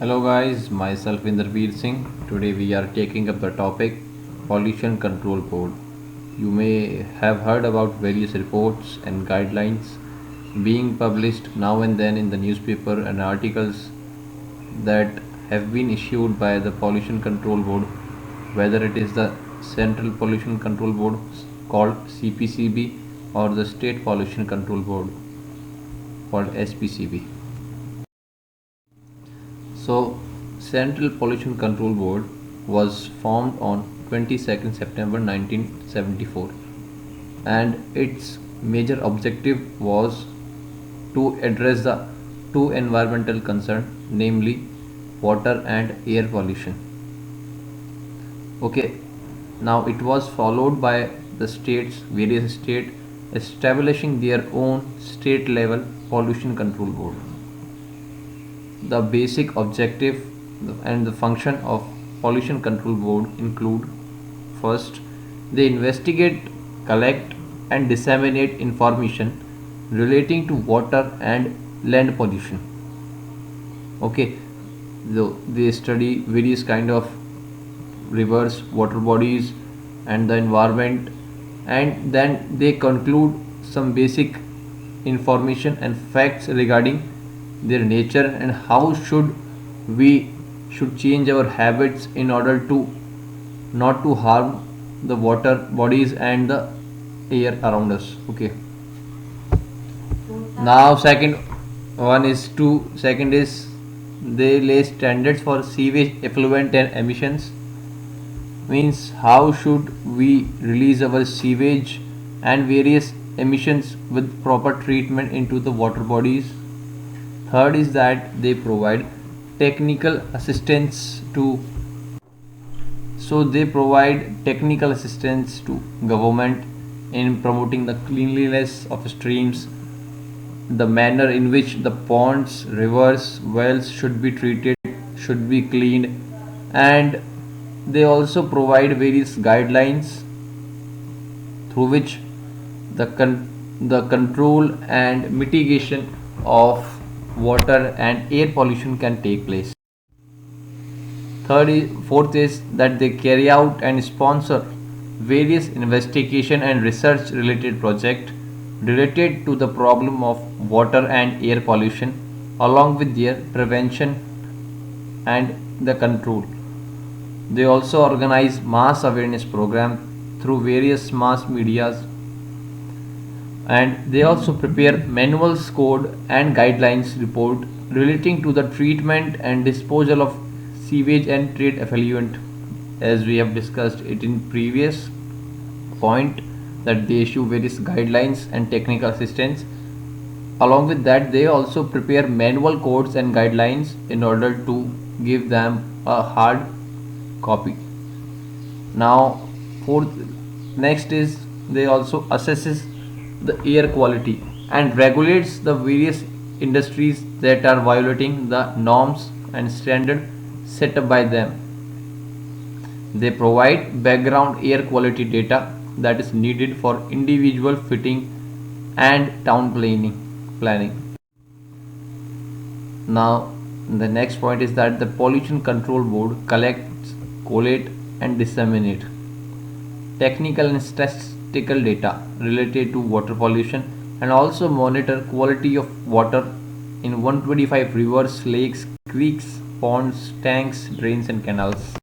Hello guys, myself Inderveer Singh. Today we are taking up the topic Pollution Control Board. You may have heard about various reports and guidelines being published now and then in the newspaper and articles that have been issued by the Pollution Control Board, whether it is the Central Pollution Control Board called CPCB or the State Pollution Control Board called SPCB. So, Central Pollution Control Board was formed on 22nd September 1974, and its major objective was to address the two environmental concerns, namely water and air pollution. Okay, now it was followed by the various states establishing their own state level pollution control board. The basic objective and the function of pollution control board include: first, they investigate, collect and disseminate information relating to water and land pollution. Okay, they study various kind of rivers, water bodies and the environment, and then they conclude some basic information and facts regarding their nature and how we should change our habits in order to not to harm the water bodies and the air around us. Okay, now second is they lay standards for sewage effluent and emissions, means how should we release our sewage and various emissions with proper treatment into the water bodies. Third is that they provide technical assistance to they provide technical assistance to government in promoting the cleanliness of streams, the manner in which the ponds, rivers, wells should be treated, should be cleaned, and they also provide various guidelines through which the control and mitigation of water and air pollution can take place. Fourth is that they carry out and sponsor various investigation and research related projects related to the problem of water and air pollution along with their prevention and the control. They also organize mass awareness program through various mass medias, and they also prepare manuals, code and guidelines report relating to the treatment and disposal of sewage and trade effluent, as we have discussed it in previous point, that they issue various guidelines and technical assistance. Along with that, they also prepare manual codes and guidelines in order to give them a hard copy. Now fourth next is they also assesses the air quality and regulates the various industries that are violating the norms and standard set up by them. They provide background air quality data that is needed for individual fitting and town planning. Now the next point is that the pollution control board collects, collate and disseminate technical and statistical data related to water pollution and also monitor quality of water in 125 rivers, lakes, creeks, ponds, tanks, drains and canals.